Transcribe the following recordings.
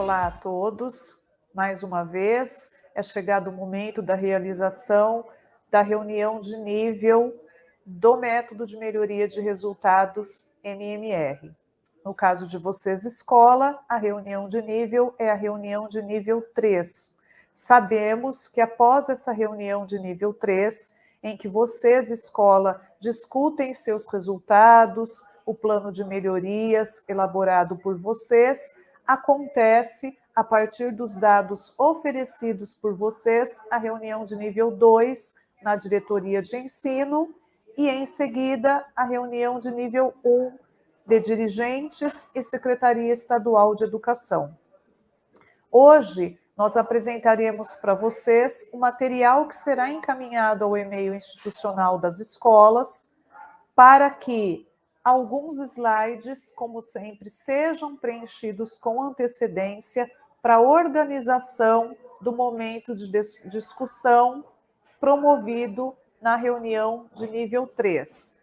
Olá a todos, mais uma vez é chegado o momento da realização da reunião de nível do método de melhoria de resultados MMR. No caso de vocês, escola, a reunião de nível é a reunião de nível 3. Sabemos que após essa reunião de nível 3, em que vocês, escola, discutem seus resultados, o plano de melhorias elaborado por vocês, acontece, a partir dos dados oferecidos por vocês, a reunião de nível 2 na diretoria de ensino e, em seguida, a reunião de nível 1 de dirigentes e Secretaria Estadual de Educação. Hoje, nós apresentaremos para vocês o material que será encaminhado ao e-mail institucional das escolas para que alguns slides, como sempre, sejam preenchidos com antecedência para a organização do momento de discussão promovido na reunião de nível 3.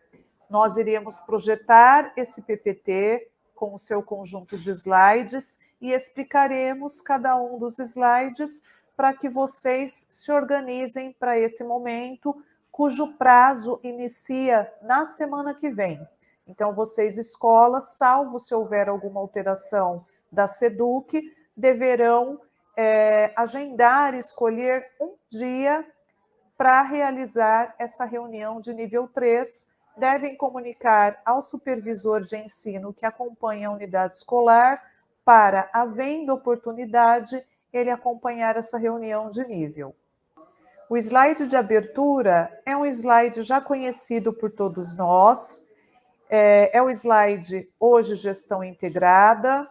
Nós iremos projetar esse PPT com o seu conjunto de slides e explicaremos cada um dos slides para que vocês se organizem para esse momento, cujo prazo inicia na semana que vem. Então, vocês, escolas, salvo se houver alguma alteração da SEDUC, deverão agendar, escolher um dia para realizar essa reunião de nível 3, devem comunicar ao supervisor de ensino que acompanha a unidade escolar para, havendo oportunidade, ele acompanhar essa reunião de nível. O slide de abertura é um slide já conhecido por todos nós, é o slide Hoje Gestão Integrada,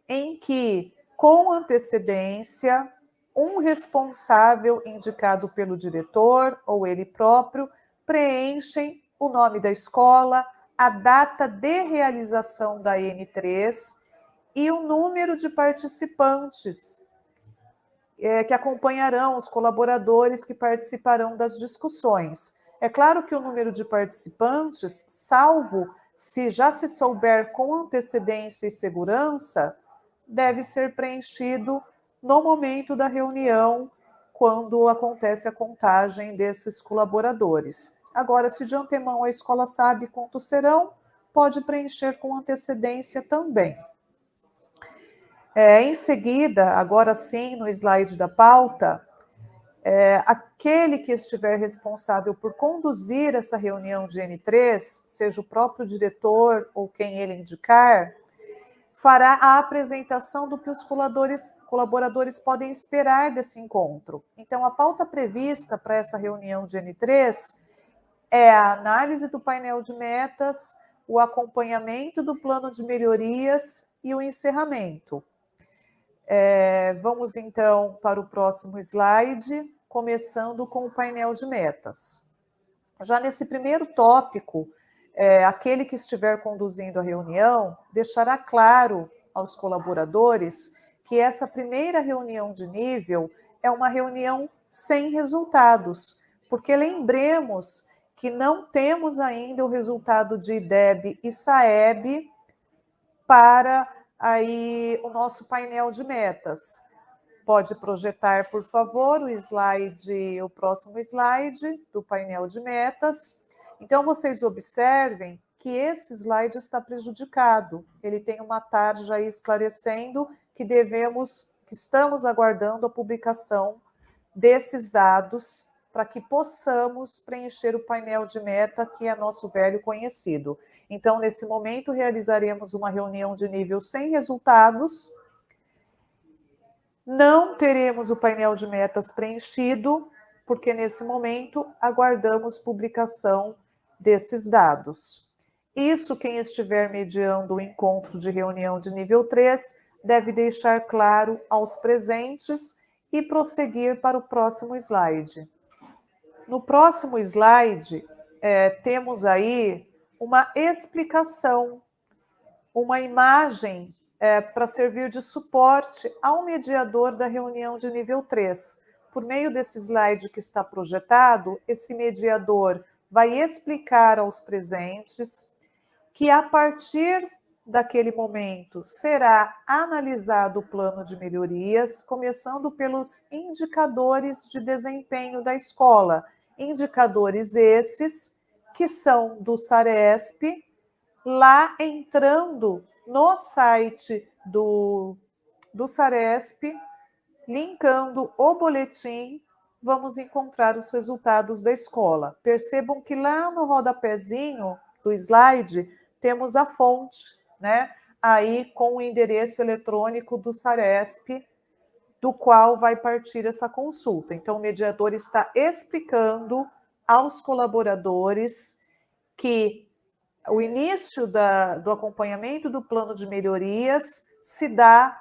em que, com antecedência, um responsável indicado pelo diretor ou ele próprio preenchem o nome da escola, a data de realização da N3 e o número de participantes que acompanharão os colaboradores que participarão das discussões. É claro que o número de participantes, salvo se já se souber com antecedência e segurança, deve ser preenchido no momento da reunião, quando acontece a contagem desses colaboradores. Agora, se de antemão a escola sabe quantos serão, pode preencher com antecedência também. Em seguida, agora sim, no slide da pauta, aquele que estiver responsável por conduzir essa reunião de N3, seja o próprio diretor ou quem ele indicar, fará a apresentação do que os colaboradores podem esperar desse encontro. Então, a pauta prevista para essa reunião de N3 é a análise do painel de metas, o acompanhamento do plano de melhorias e o encerramento. Vamos, então, para o próximo slide, começando com o painel de metas. Já nesse primeiro tópico, aquele que estiver conduzindo a reunião deixará claro aos colaboradores que essa primeira reunião de nível é uma reunião sem resultados, porque lembremos que não temos ainda o resultado de IDEB e SAEB para aí o nosso painel de metas. Pode projetar, por favor, o próximo slide do painel de metas. Então, vocês observem que esse slide está prejudicado. Ele tem uma tarja aí esclarecendo que estamos aguardando a publicação desses dados para que possamos preencher o painel de meta, que é nosso velho conhecido. Então, nesse momento, realizaremos uma reunião de nível sem resultados. Não teremos o painel de metas preenchido, porque nesse momento aguardamos publicação desses dados. Isso, quem estiver mediando o encontro de reunião de nível 3, deve deixar claro aos presentes e prosseguir para o próximo slide. No próximo slide, temos aí uma explicação, uma imagem para servir de suporte ao mediador da reunião de nível 3. Por meio desse slide que está projetado, esse mediador vai explicar aos presentes que, a partir daquele momento, será analisado o plano de melhorias, começando pelos indicadores de desempenho da escola. Indicadores esses que são do SARESP, lá entrando no site do SARESP, linkando o boletim, vamos encontrar os resultados da escola. Percebam que lá no rodapézinho do slide temos a fonte, né? Aí com o endereço eletrônico do SARESP, do qual vai partir essa consulta. Então, o mediador está explicando aos colaboradores que o início do acompanhamento do plano de melhorias se dá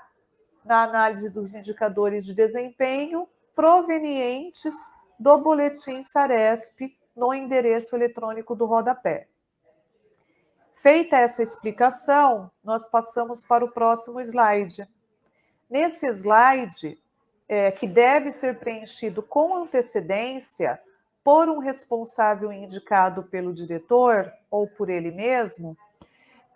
na análise dos indicadores de desempenho provenientes do boletim SARESP no endereço eletrônico do rodapé. Feita essa explicação, nós passamos para o próximo slide. Nesse slide, que deve ser preenchido com antecedência por um responsável indicado pelo diretor ou por ele mesmo,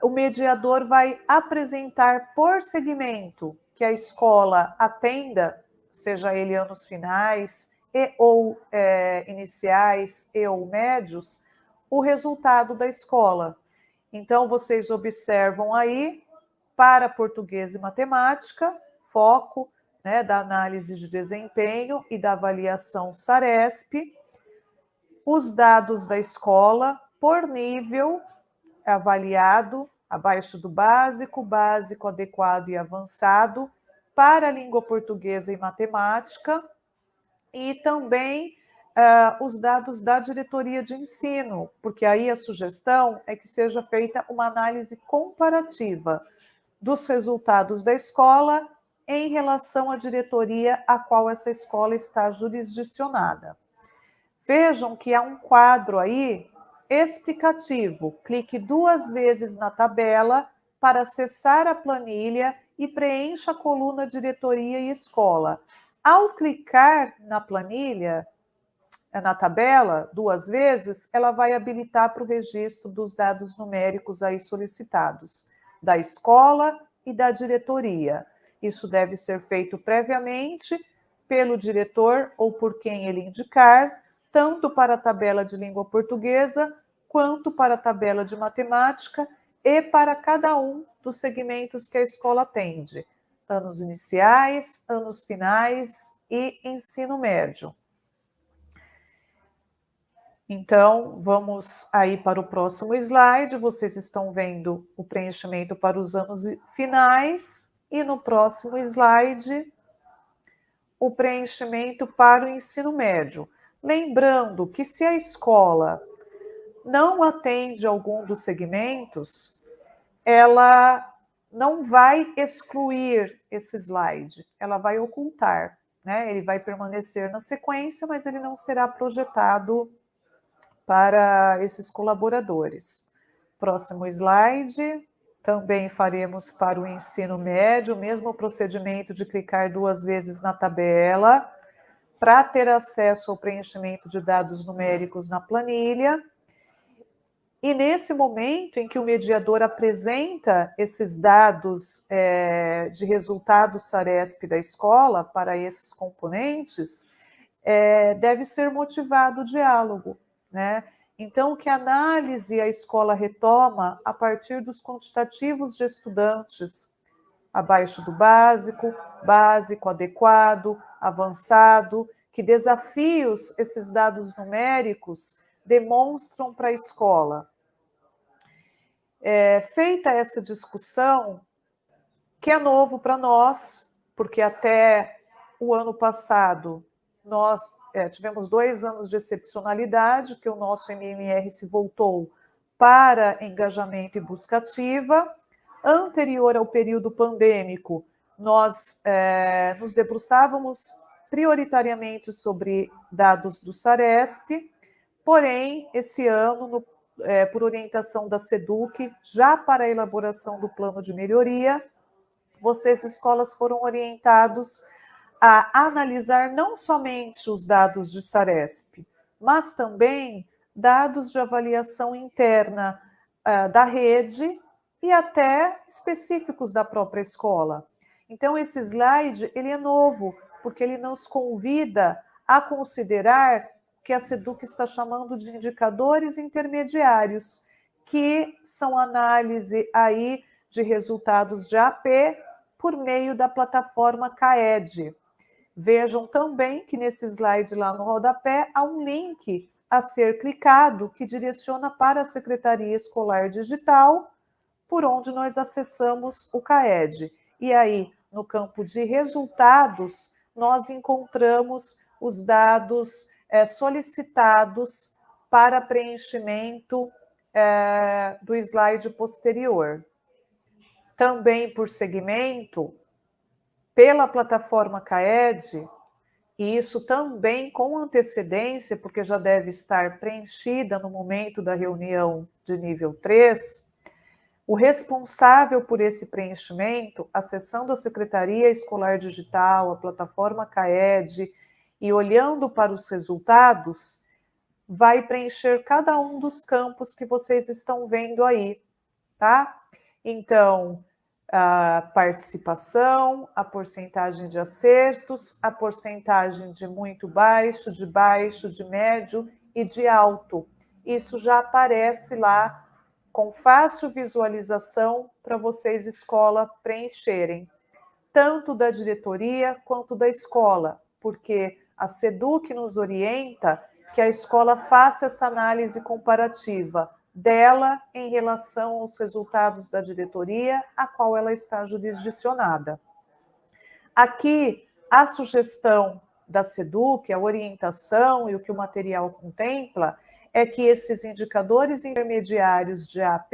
o mediador vai apresentar por segmento que a escola atenda, seja ele anos finais e ou iniciais e ou médios, o resultado da escola. Então, vocês observam aí, para português e matemática, foco, né, da análise de desempenho e da avaliação SARESP, os dados da escola por nível avaliado, abaixo do básico, básico, adequado e avançado, para a língua portuguesa e matemática, e também os dados da diretoria de ensino, porque aí a sugestão é que seja feita uma análise comparativa dos resultados da escola em relação à diretoria a qual essa escola está jurisdicionada. Vejam que há um quadro aí explicativo. Clique 2 vezes na tabela para acessar a planilha e preencha a coluna diretoria e escola. Ao clicar na planilha, na tabela, 2 vezes, ela vai habilitar para o registro dos dados numéricos aí solicitados, da escola e da diretoria. Isso deve ser feito previamente pelo diretor ou por quem ele indicar, tanto para a tabela de língua portuguesa, quanto para a tabela de matemática e para cada um dos segmentos que a escola atende, anos iniciais, anos finais e ensino médio. Então, vamos aí para o próximo slide. Vocês estão vendo o preenchimento para os anos finais e no próximo slide, o preenchimento para o ensino médio. Lembrando que se a escola não atende algum dos segmentos, ela não vai excluir esse slide, ela vai ocultar, né? Ele vai permanecer na sequência, mas ele não será projetado para esses colaboradores. Próximo slide. Também faremos para o ensino médio o mesmo procedimento de clicar 2 vezes na tabela para ter acesso ao preenchimento de dados numéricos na planilha. E nesse momento em que o mediador apresenta esses dados de resultados SARESP da escola para esses componentes, deve ser motivado o diálogo, né? Então, que análise a escola retoma a partir dos quantitativos de estudantes abaixo do básico, básico, adequado, avançado, que desafios esses dados numéricos demonstram para a escola. Feita essa discussão, que é novo para nós, porque até o ano passado nós tivemos 2 anos de excepcionalidade, que o nosso MMR se voltou para engajamento e busca ativa. Anterior ao período pandêmico, nós nos debruçávamos prioritariamente sobre dados do SARESP, porém, esse ano, por orientação da SEDUC, já para a elaboração do plano de melhoria, vocês, escolas, foram orientados a analisar não somente os dados de SARESP, mas também dados de avaliação interna da rede, e até específicos da própria escola. Então, esse slide ele é novo, porque ele nos convida a considerar que a SEDUC está chamando de indicadores intermediários, que são análise aí de resultados de AP por meio da plataforma CAED. Vejam também que nesse slide lá no rodapé há um link a ser clicado que direciona para a Secretaria Escolar Digital, por onde nós acessamos o CAED. E aí, no campo de resultados, nós encontramos os dados solicitados para preenchimento do slide posterior. Também por segmento, pela plataforma CAED, e isso também com antecedência, porque já deve estar preenchida no momento da reunião de nível 3, o responsável por esse preenchimento, acessando a Secretaria Escolar Digital, a plataforma CAED, e olhando para os resultados, vai preencher cada um dos campos que vocês estão vendo aí, tá? Então, a participação, a porcentagem de acertos, a porcentagem de muito baixo, de médio e de alto. Isso já aparece lá com fácil visualização para vocês, escola, preencherem, tanto da diretoria quanto da escola, porque a SEDUC nos orienta que a escola faça essa análise comparativa dela em relação aos resultados da diretoria, a qual ela está jurisdicionada. Aqui, a sugestão da SEDUC, a orientação e o que o material contempla, é que esses indicadores intermediários de AP,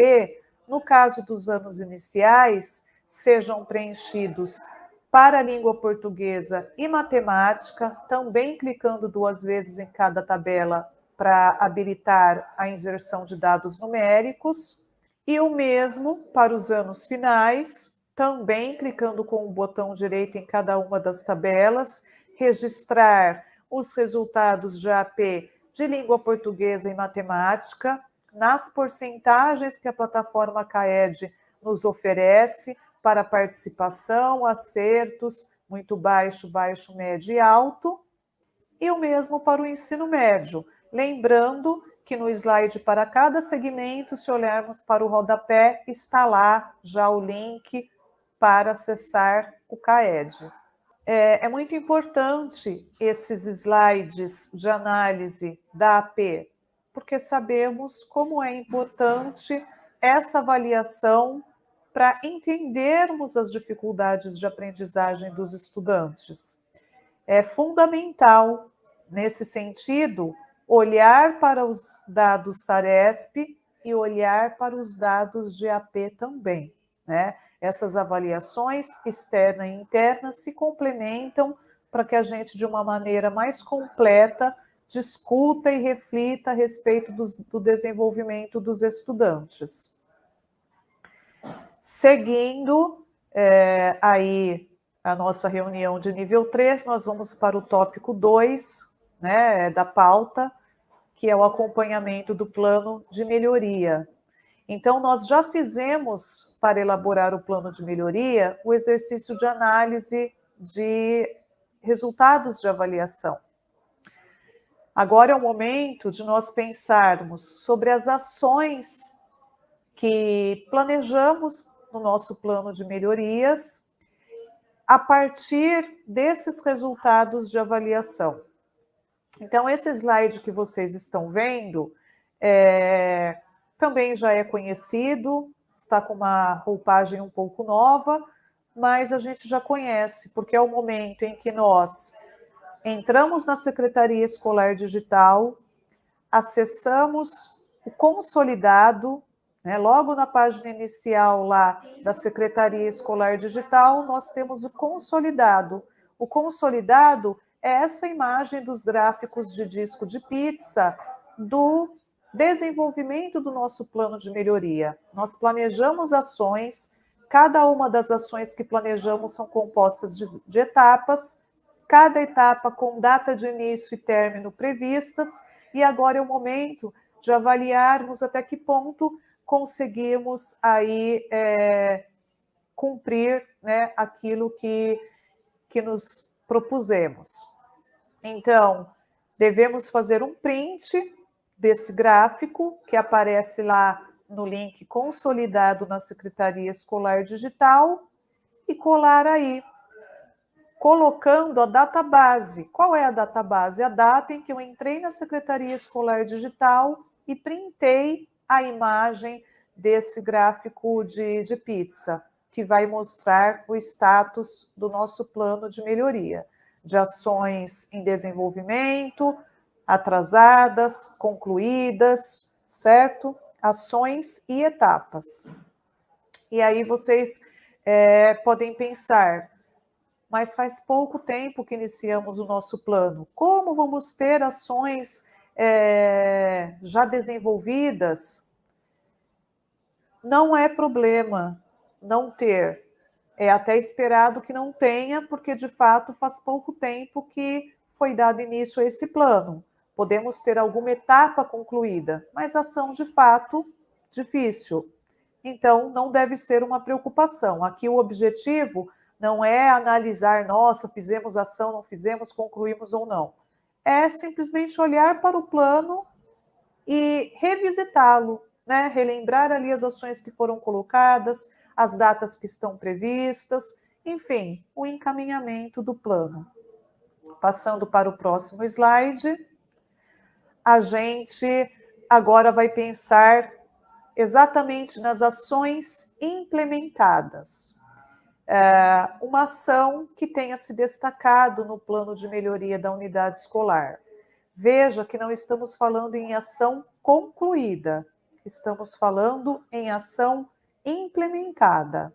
no caso dos anos iniciais, sejam preenchidos para a língua portuguesa e matemática, também clicando 2 vezes em cada tabela para habilitar a inserção de dados numéricos, e o mesmo para os anos finais, também clicando com o botão direito em cada uma das tabelas, registrar os resultados de AP de língua portuguesa e matemática, nas porcentagens que a plataforma CAED nos oferece para participação, acertos, muito baixo, baixo, médio e alto, e o mesmo para o ensino médio. Lembrando que no slide para cada segmento, se olharmos para o rodapé, está lá já o link para acessar o CAED. É muito importante esses slides de análise da AP, porque sabemos como é importante essa avaliação para entendermos as dificuldades de aprendizagem dos estudantes. É fundamental, nesse sentido, olhar para os dados SARESP e olhar para os dados de AP também, né? Essas avaliações externa e interna se complementam para que a gente, de uma maneira mais completa, discuta e reflita a respeito do desenvolvimento dos estudantes. Seguindo aí a nossa reunião de nível 3, nós vamos para o tópico 2, né, da pauta, que é o acompanhamento do plano de melhoria. Então, nós já fizemos, para elaborar o plano de melhoria, o exercício de análise de resultados de avaliação. Agora é o momento de nós pensarmos sobre as ações que planejamos no nosso plano de melhorias a partir desses resultados de avaliação. Então, esse slide que vocês estão vendo também já é conhecido, está com uma roupagem um pouco nova, mas a gente já conhece, porque é o momento em que nós entramos na Secretaria Escolar Digital, acessamos o consolidado, né, logo na página inicial lá da Secretaria Escolar Digital, nós temos o consolidado. O consolidado é essa imagem dos gráficos de disco de pizza do desenvolvimento do nosso plano de melhoria. Nós planejamos ações, cada uma das ações que planejamos são compostas de etapas, cada etapa com data de início e término previstas, e agora é o momento de avaliarmos até que ponto conseguirmos aí cumprir, né, aquilo que nos propusemos. Então, devemos fazer um print desse gráfico que aparece lá no link consolidado na Secretaria Escolar Digital e colar aí, colocando a data base. Qual é a data base? A data em que eu entrei na Secretaria Escolar Digital e printei a imagem desse gráfico de pizza, que vai mostrar o status do nosso plano de melhoria, de ações em desenvolvimento, atrasadas, concluídas, certo? Ações e etapas. E aí vocês podem pensar, mas faz pouco tempo que iniciamos o nosso plano. Como vamos ter ações já desenvolvidas? Não é problema não ter. É até esperado que não tenha, porque de fato faz pouco tempo que foi dado início a esse plano. Podemos ter alguma etapa concluída, mas ação de fato difícil. Então, não deve ser uma preocupação. Aqui o objetivo não é analisar, nossa, fizemos ação, não fizemos, concluímos ou não. É simplesmente olhar para o plano e revisitá-lo, né? Relembrar ali as ações que foram colocadas, as datas que estão previstas, enfim, o encaminhamento do plano. Passando para o próximo slide, a gente agora vai pensar exatamente nas ações implementadas. Uma ação que tenha se destacado no plano de melhoria da unidade escolar. Veja que não estamos falando em ação concluída, estamos falando em ação implementada.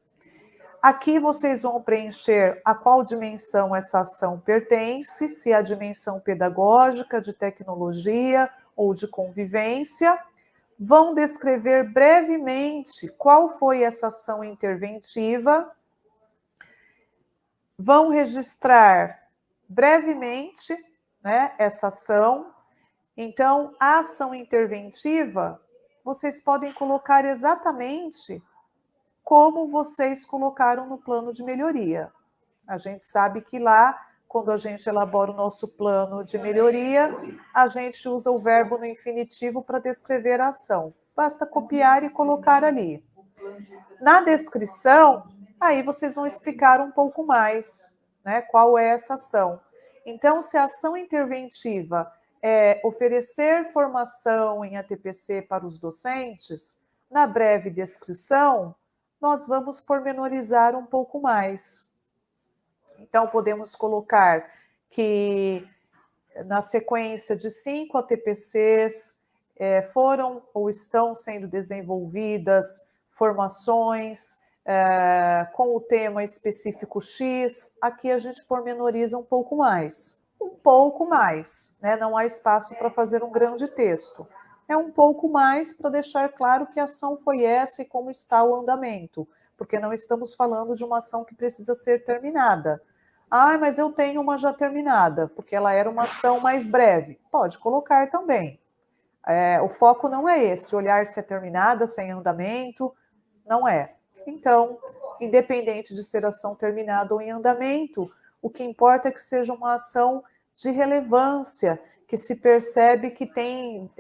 Aqui vocês vão preencher a qual dimensão essa ação pertence, se é a dimensão pedagógica, de tecnologia ou de convivência. Vão descrever brevemente qual foi essa ação interventiva. Vão registrar brevemente, né, essa ação. Então, a ação interventiva, vocês podem colocar exatamente como vocês colocaram no plano de melhoria. A gente sabe que lá, quando a gente elabora o nosso plano de melhoria, a gente usa o verbo no infinitivo para descrever a ação. Basta copiar e colocar ali. Na descrição, aí vocês vão explicar um pouco mais, né, qual é essa ação. Então, se a ação interventiva é oferecer formação em ATPC para os docentes, na breve descrição, nós vamos pormenorizar um pouco mais. Então, podemos colocar que na sequência de 5 ATPCs foram ou estão sendo desenvolvidas formações com o tema específico X. Aqui a gente pormenoriza um pouco mais, né? Não há espaço para fazer um grande texto. É um pouco mais para deixar claro que a ação foi essa e como está o andamento, porque não estamos falando de uma ação que precisa ser terminada. Ah, mas eu tenho uma já terminada, porque ela era uma ação mais breve. Pode colocar também. O foco não é esse, olhar se é terminada, se é em andamento, não é. Então, independente de ser ação terminada ou em andamento, o que importa é que seja uma ação de relevância, que se percebe que tem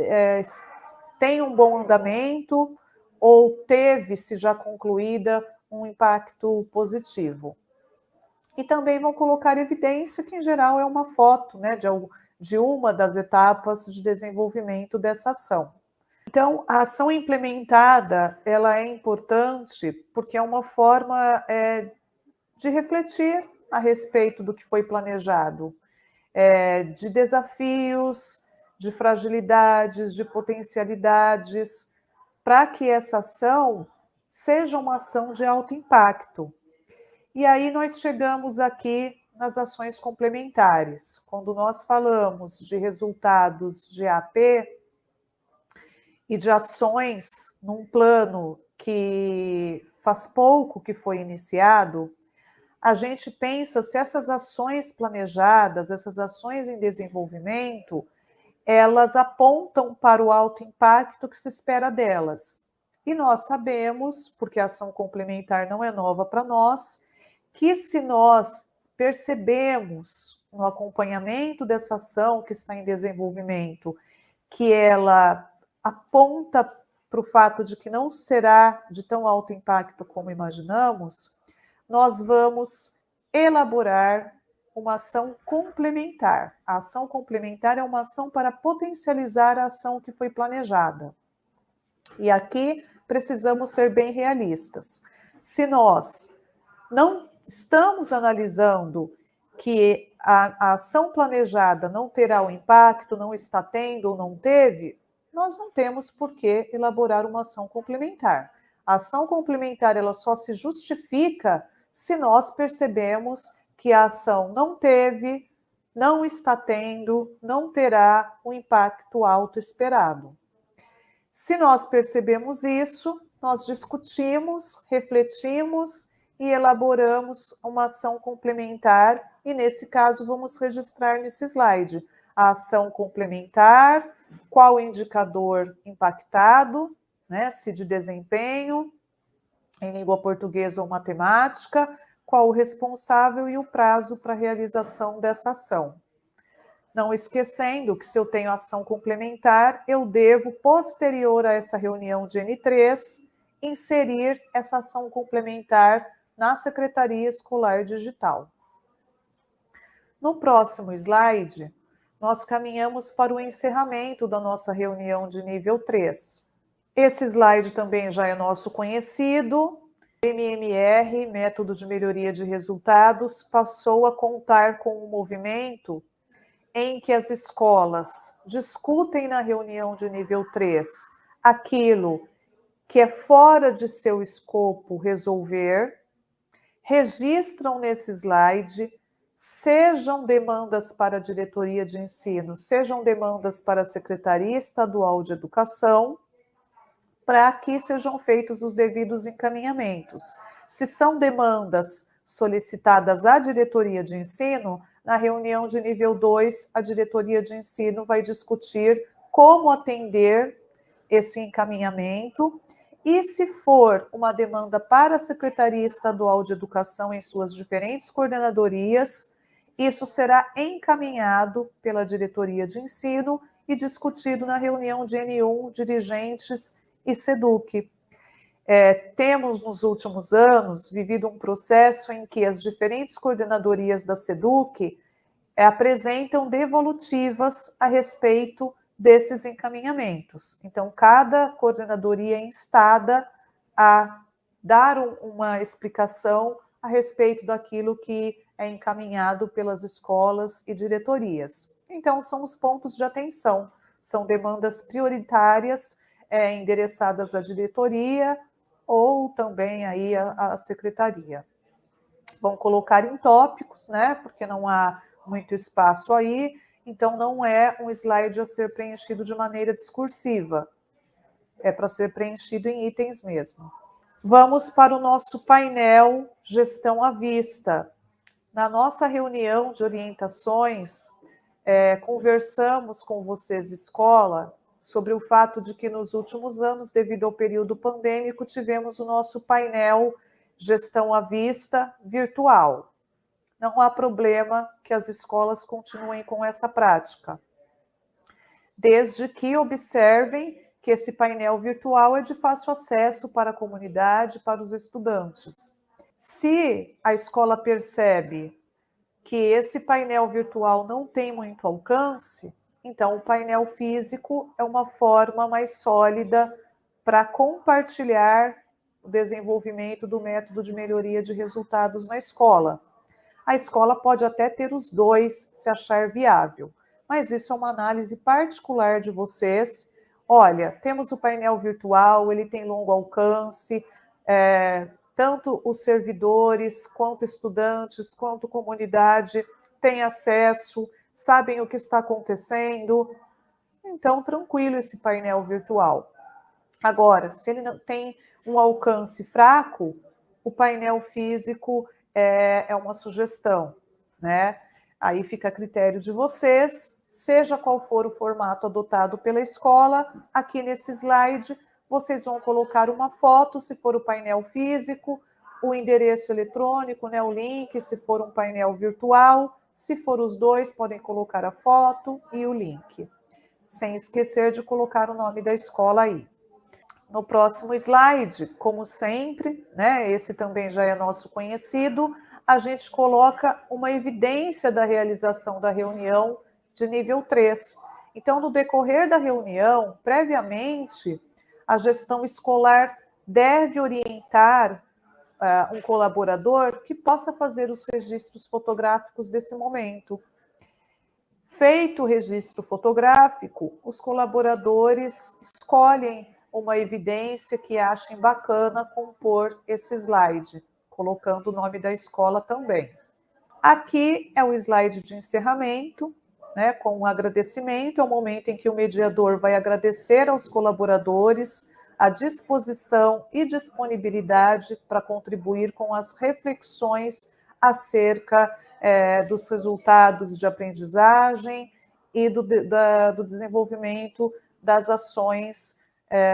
um bom andamento ou teve, se já concluída, um impacto positivo. E também vão colocar evidência que, em geral, é uma foto, né, de uma das etapas de desenvolvimento dessa ação. Então, a ação implementada, ela é importante porque é uma forma de refletir a respeito do que foi planejado, de desafios, de fragilidades, de potencialidades, para que essa ação seja uma ação de alto impacto. E aí nós chegamos aqui nas ações complementares. Quando nós falamos de resultados de AP e de ações num plano que faz pouco que foi iniciado, a gente pensa se essas ações planejadas, essas ações em desenvolvimento, elas apontam para o alto impacto que se espera delas. E nós sabemos, porque a ação complementar não é nova para nós, que se nós percebemos no acompanhamento dessa ação que está em desenvolvimento, que ela aponta para o fato de que não será de tão alto impacto como imaginamos, nós vamos elaborar uma ação complementar. A ação complementar é uma ação para potencializar a ação que foi planejada. E aqui precisamos ser bem realistas. Se nós não estamos analisando que a ação planejada não terá o impacto, não está tendo ou não teve, nós não temos por que elaborar uma ação complementar. A ação complementar ela só se justifica se nós percebemos que a ação não teve, não está tendo, não terá o impacto alto esperado. Se nós percebemos isso, nós discutimos, refletimos e elaboramos uma ação complementar, e nesse caso vamos registrar nesse slide a ação complementar, qual o indicador impactado, né, se de desempenho, em língua portuguesa ou matemática, qual o responsável e o prazo para a realização dessa ação. Não esquecendo que se eu tenho ação complementar, eu devo, posterior a essa reunião de N3, inserir essa ação complementar na Secretaria Escolar Digital. No próximo slide, nós caminhamos para o encerramento da nossa reunião de nível 3. Esse slide também já é nosso conhecido. MMR, Método de Melhoria de Resultados, passou a contar com um movimento em que as escolas discutem na reunião de nível 3 aquilo que é fora de seu escopo resolver, registram nesse slide, sejam demandas para a diretoria de ensino, sejam demandas para a Secretaria Estadual de Educação, para que sejam feitos os devidos encaminhamentos. Se são demandas solicitadas à diretoria de ensino, na reunião de nível 2, a diretoria de ensino vai discutir como atender esse encaminhamento, e se for uma demanda para a Secretaria Estadual de Educação em suas diferentes coordenadorias, isso será encaminhado pela diretoria de ensino e discutido na reunião de N1, dirigentes e SEDUC. Temos, nos últimos anos, vivido um processo em que as diferentes coordenadorias da SEDUC apresentam devolutivas a respeito desses encaminhamentos. Então, cada coordenadoria é instada a dar uma explicação a respeito daquilo que é encaminhado pelas escolas e diretorias. Então, são os pontos de atenção, são demandas prioritárias endereçadas à diretoria ou também aí à secretaria. Vão colocar em tópicos, né, porque não há muito espaço aí, então não é um slide a ser preenchido de maneira discursiva, é para ser preenchido em itens mesmo. Vamos para o nosso painel Gestão à Vista. Na nossa reunião de orientações, conversamos com vocês, escola, sobre o fato de que nos últimos anos, devido ao período pandêmico, tivemos o nosso painel Gestão à Vista virtual. Não há problema que as escolas continuem com essa prática, desde que observem que esse painel virtual é de fácil acesso para a comunidade, para os estudantes. Se a escola percebe que esse painel virtual não tem muito alcance, então o painel físico é uma forma mais sólida para compartilhar o desenvolvimento do método de melhoria de resultados na escola. A escola pode até ter os dois, se achar viável, mas isso é uma análise particular de vocês. Olha, temos o painel virtual, ele tem longo alcance, tanto os servidores, quanto estudantes, quanto comunidade têm acesso, sabem o que está acontecendo. Então, tranquilo esse painel virtual. Agora, se ele não tem um alcance fraco, o painel físico é uma sugestão, né? Aí fica a critério de vocês, seja qual for o formato adotado pela escola, aqui nesse slide vocês vão colocar uma foto, se for o painel físico, o endereço eletrônico, né, o link, se for um painel virtual. Se for os dois, podem colocar a foto e o link. Sem esquecer de colocar o nome da escola aí. No próximo slide, como sempre, né, esse também já é nosso conhecido, a gente coloca uma evidência da realização da reunião de nível 3. Então, no decorrer da reunião, previamente, a gestão escolar deve orientar um colaborador que possa fazer os registros fotográficos desse momento. Feito o registro fotográfico, os colaboradores escolhem uma evidência que achem bacana compor esse slide, colocando o nome da escola também. Aqui é o slide de encerramento, né, com um agradecimento, é o momento em que o mediador vai agradecer aos colaboradores a disposição e disponibilidade para contribuir com as reflexões acerca dos resultados de aprendizagem e do desenvolvimento das ações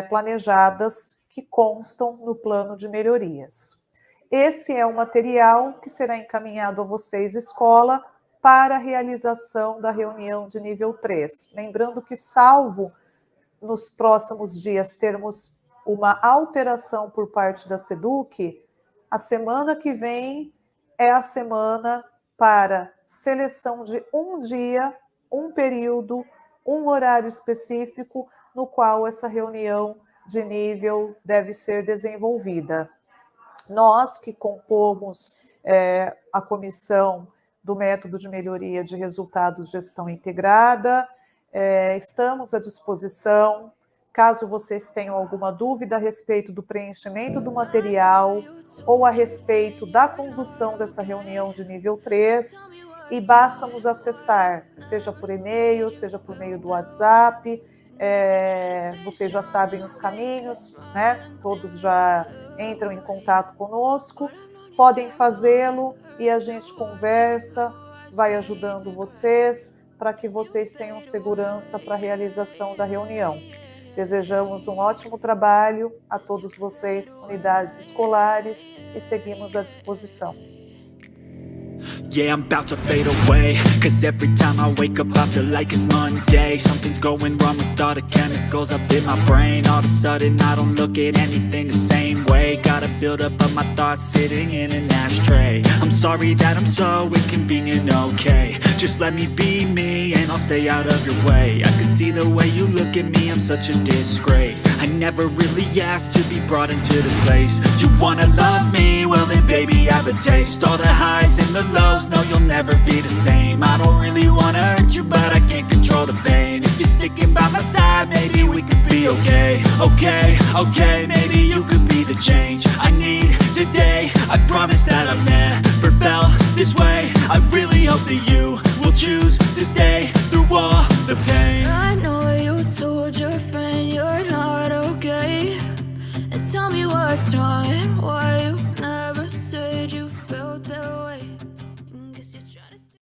planejadas que constam no plano de melhorias. Esse é o material que será encaminhado a vocês, escola, para a realização da reunião de nível 3. Lembrando que, salvo nos próximos dias termos uma alteração por parte da SEDUC, a semana que vem é a semana para seleção de um dia, um período, um horário específico no qual essa reunião de nível deve ser desenvolvida. Nós que compomos a comissão do método de melhoria de resultados de gestão integrada, estamos à disposição. Caso vocês tenham alguma dúvida a respeito do preenchimento do material ou a respeito da condução dessa reunião de nível 3, e basta nos acessar, seja por e-mail, seja por meio do WhatsApp, vocês já sabem os caminhos, né? Todos já entram em contato conosco, podem fazê-lo e a gente conversa, vai ajudando vocês para que vocês tenham segurança para a realização da reunião. Desejamos um ótimo trabalho a todos vocês, unidades escolares, e seguimos à disposição. Yeah, I'm about to fade away, cause every time I wake up I feel like it's Monday. Something's going wrong with all the chemicals up in my brain. All of a sudden I don't look at anything the same way. Gotta build up of my thoughts sitting in an ashtray. I'm sorry that I'm so inconvenient, okay. Just let me be me and I'll stay out of your way. I can see the way you look at me, I'm such a disgrace. I never really asked to be brought into this place. You wanna love me? Well then baby I have a taste. All the highs and the lows, no you'll never be the same. I don't really wanna hurt you but I can't control the pain. If you're sticking by my side maybe we could be okay. Okay, maybe you could be the change I need today. I promise that I've never felt this way. I really hope that you will choose to stay through all the pain. I know you told your friend you're not okay, and tell me what's wrong and why you